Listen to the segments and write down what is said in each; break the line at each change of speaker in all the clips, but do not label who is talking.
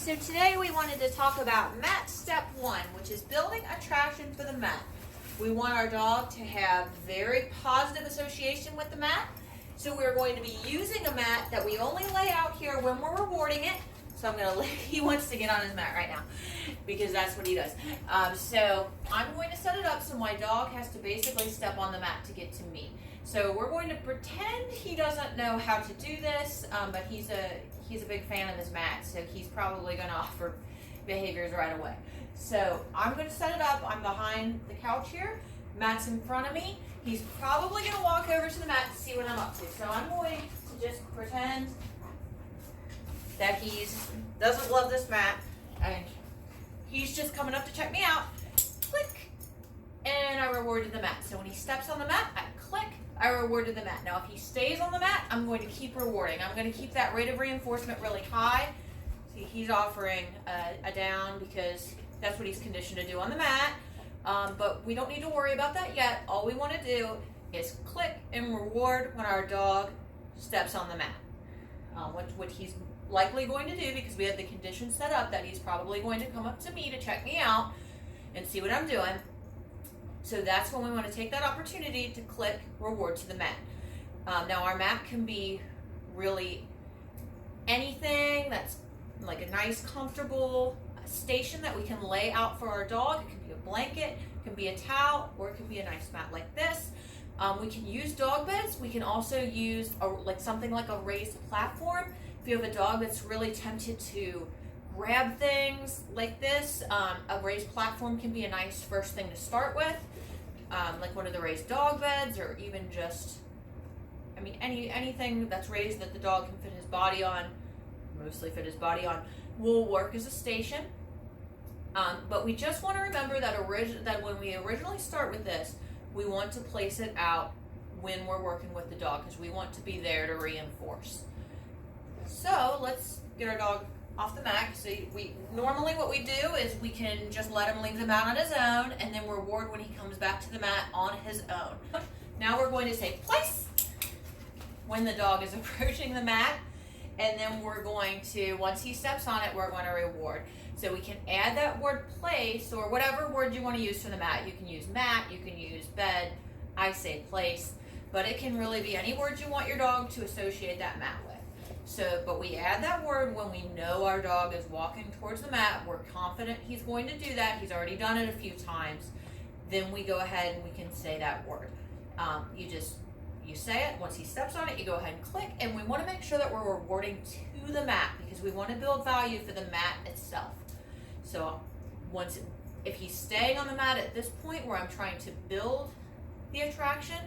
so today we wanted to talk about mat step 1, which is building attraction for the mat. We want our dog to have very positive association with the mat. So we're going to be using a mat that we only lay out here when we're rewarding it. So I'm going to he wants to get on his mat right now because that's what he does. So I'm going to set it up so my dog has to basically step on the mat to get to me. So we're going to pretend he doesn't know how to do this, but he's a big fan of this mat, so he's probably going to offer behaviors right away. So I'm going to set it up. I'm behind the couch here. Mat's in front of me. He's probably going to walk over to the mat to see what I'm up to. So I'm going to just pretend that he doesn't love this mat, and he's just coming up to check me out. Click, and I rewarded the mat. So when he steps on the mat, I click, I rewarded the mat. Now if he stays on the mat, I'm going to keep rewarding. I'm going to keep that rate of reinforcement really high. See, he's offering a down because that's what he's conditioned to do on the mat. But we don't need to worry about that yet. All we want to do is click and reward when our dog steps on the mat. What he's likely going to do, because we have the condition set up that he's probably going to come up to me to check me out and see what I'm doing. So that's when we want to take that opportunity to click reward to the mat. Now our mat can be really anything that's like a nice, comfortable station that we can lay out for our dog. It can be a blanket, it can be a towel, or it can be a nice mat like this. We can use dog beds. We can also use something like a raised platform. If you have a dog that's really tempted to grab things like this, a raised platform can be a nice first thing to start with. Like one of the raised dog beds, or even just, anything that's raised that the dog can fit his body on, mostly fit his body on, will work as a station. But we just want to remember that when we originally start with this, we want to place it out when we're working with the dog, because we want to be there to reinforce. So let's get our dog off the mat. So normally what we do is we can just let him leave the mat on his own, and then reward when he comes back to the mat on his own. Now we're going to say place when the dog is approaching the mat, and then we're going to, once he steps on it, we're going to reward. So we can add that word place, or whatever word you want to use for the mat. You can use mat, you can use bed, I say place, but it can really be any word you want your dog to associate that mat with. So, but we add that word when we know our dog is walking towards the mat. We're confident he's going to do that. He's already done it a few times. Then we go ahead and we can say that word. You say it. Once he steps on it, you go ahead and click. And we want to make sure that we're rewarding to the mat, because we want to build value for the mat itself. So if he's staying on the mat at this point where I'm trying to build the attraction,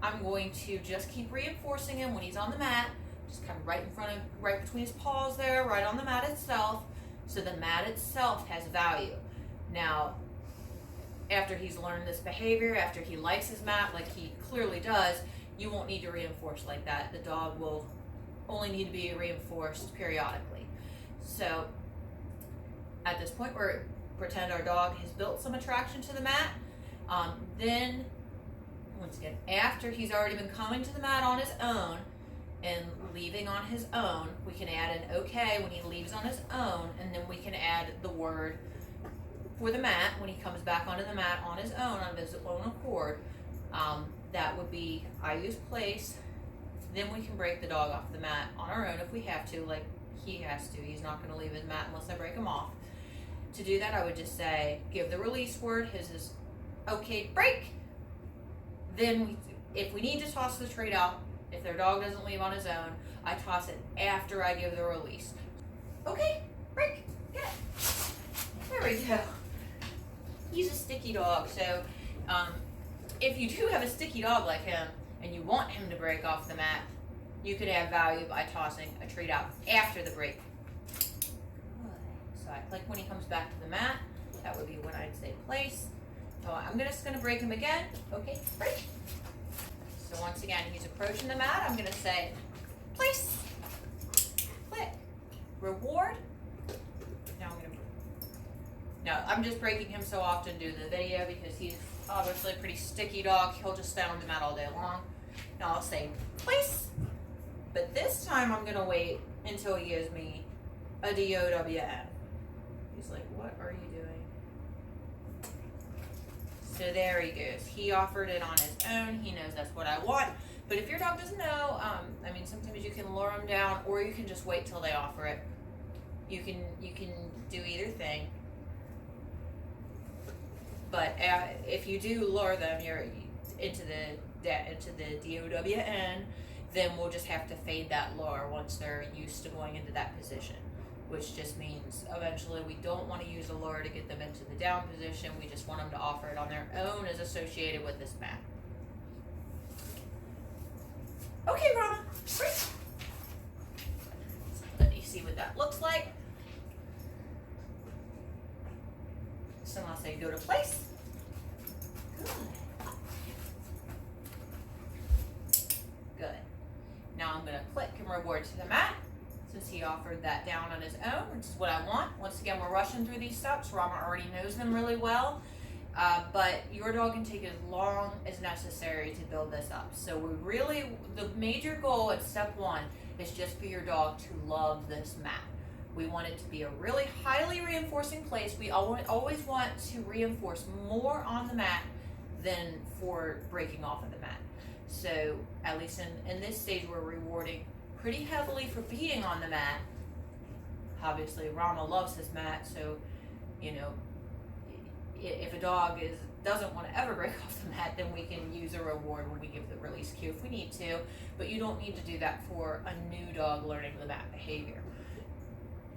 I'm going to just keep reinforcing him when he's on the mat. Just kind of right between his paws there, right on the mat itself, so the mat itself has value. Now, after he's learned this behavior, after he likes his mat like he clearly does, you won't need to reinforce like that. The dog will only need to be reinforced periodically. So at this point, we're pretend our dog has built some attraction to the mat. Then, once again, after he's already been coming to the mat on his own and leaving on his own, we can add an okay when he leaves on his own, and then we can add the word for the mat when he comes back onto the mat on his own accord. That would be, I use place. Then we can break the dog off the mat on our own if we have to, like he has to. He's not going to leave his mat unless I break him off. To do that, I would just say, give the release word. His is okay, break. Then if we need to toss the treat out, if their dog doesn't leave on his own, I toss it after I give the release. Okay, break, get it. There we go. He's a sticky dog, so if you do have a sticky dog like him and you want him to break off the mat, you could add value by tossing a treat out after the break. So I click when he comes back to the mat. That would be when I'd say place. So I'm just going to break him again. Okay, break. So once again, he's approaching the mat. I'm going to say place, click, reward. Now I'm just breaking him so often due to the video because he's obviously a pretty sticky dog. He'll just stay on the mat all day long. Now I'll say place, but this time I'm going to wait until he gives me a DOWN. He's like, what are you doing? So there he goes. He offered it on his own. He knows that's what I want. But if your dog doesn't know, I mean, sometimes you can lure them down, or you can just wait till they offer it. You can do either thing. But if you do lure them, you're into the DOWN, then we'll just have to fade that lure once they're used to going into that position, which just means eventually we don't want to use a lure to get them into the down position. We just want them to offer it on their own as associated with this mat. Okay, Rama, great. So let you see what that looks like. So I'll say go to place. Good. Good. Now I'm going to click and reward to the mat, since he offered that down on his own, which is what I want. Once again, we're rushing through these steps. Rama already knows them really well, but your dog can take as long as necessary to build this up. So the major goal at step 1 is just for your dog to love this mat. We want it to be a really highly reinforcing place. We always want to reinforce more on the mat than for breaking off of the mat. So at least in this stage, we're rewarding pretty heavily for being on the mat. Obviously, Rama loves his mat, so if a dog doesn't want to ever break off the mat, then we can use a reward when we give the release cue if we need to. But you don't need to do that for a new dog learning the mat behavior.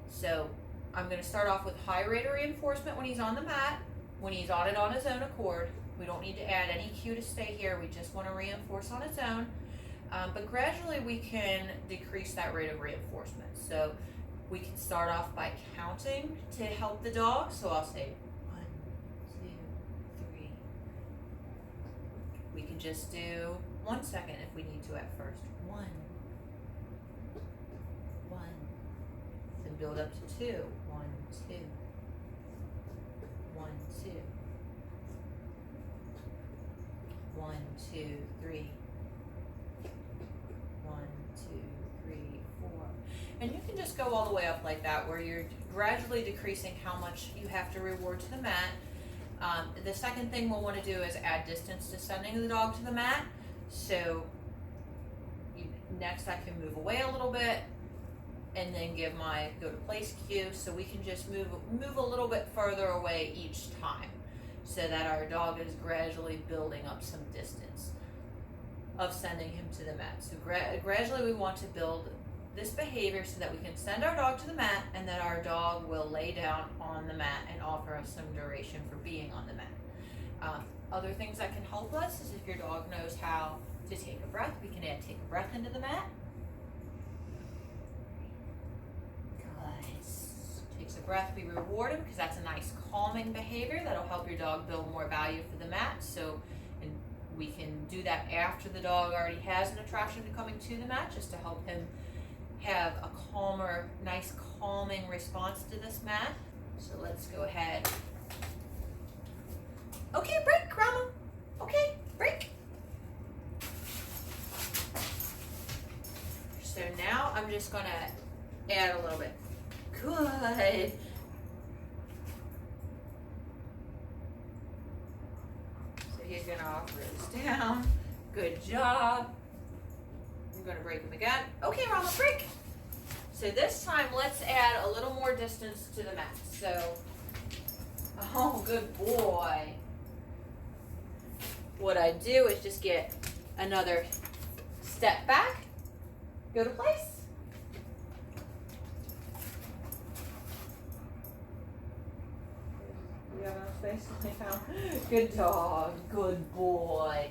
So I'm going to start off with high rate of reinforcement when he's on the mat, when he's on it on his own accord. We don't need to add any cue to stay here. We just want to reinforce on its own. But gradually we can decrease that rate of reinforcement. So we can start off by counting to help the dog. So I'll say 1, 2, 3. We can just do 1 second if we need to at first. 1, 1. Then build up to 2. 1, 2. 1, 2. 1, 2, 3. 1, 2, 3, 4. And you can just go all the way up like that, where you're gradually decreasing how much you have to reward to the mat. The second thing we'll want to do is add distance to sending the dog to the mat. So next I can move away a little bit and then give my go to place cue, so we can just move a little bit further away each time, so that our dog is gradually building up some distance of sending him to the mat. So gradually we want to build this behavior so that we can send our dog to the mat, and that our dog will lay down on the mat and offer us some duration for being on the mat. Other things that can help us is if your dog knows how to take a breath, we can add take a breath into the mat. Takes a breath, we reward him, because that's a nice calming behavior that'll help your dog build more value for the mat. So, and we can do that after the dog already has an attraction to coming to the mat, just to help him have a calmer, nice calming response to this mat. So let's go ahead. Okay, break, Rama. Okay, break. So now I'm just gonna add a little bit. Good. So he's gonna offer this down. Good job. I'm gonna break him again. Okay, Rama, break. So this time, let's add a little more distance to the mat. So, oh, good boy. What I do is just get another step back, go to place. You have enough space now? Good dog, good boy.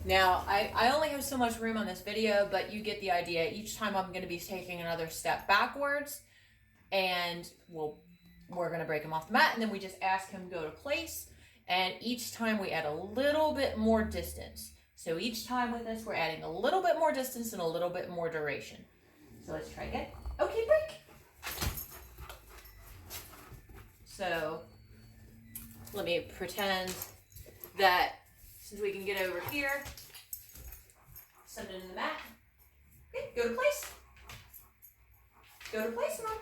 Now, I only have so much room on this video, but you get the idea. Each time I'm going to be taking another step backwards, and we're going to break him off the mat, and then we just ask him to go to place, and each time we add a little bit more distance. So each time with this, we're adding a little bit more distance and a little bit more duration. So let's try again. Okay, break. So let me pretend that since we can get over here, send it in the mat. Okay, go to place. Go to place, Mom.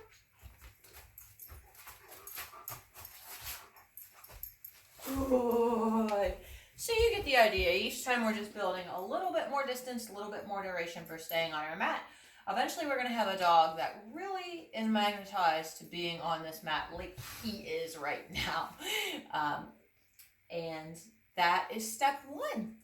Good. So you get the idea. Each time we're just building a little bit more distance, a little bit more duration for staying on our mat. Eventually we're going to have a dog that really is magnetized to being on this mat like he is right now. And that is step one.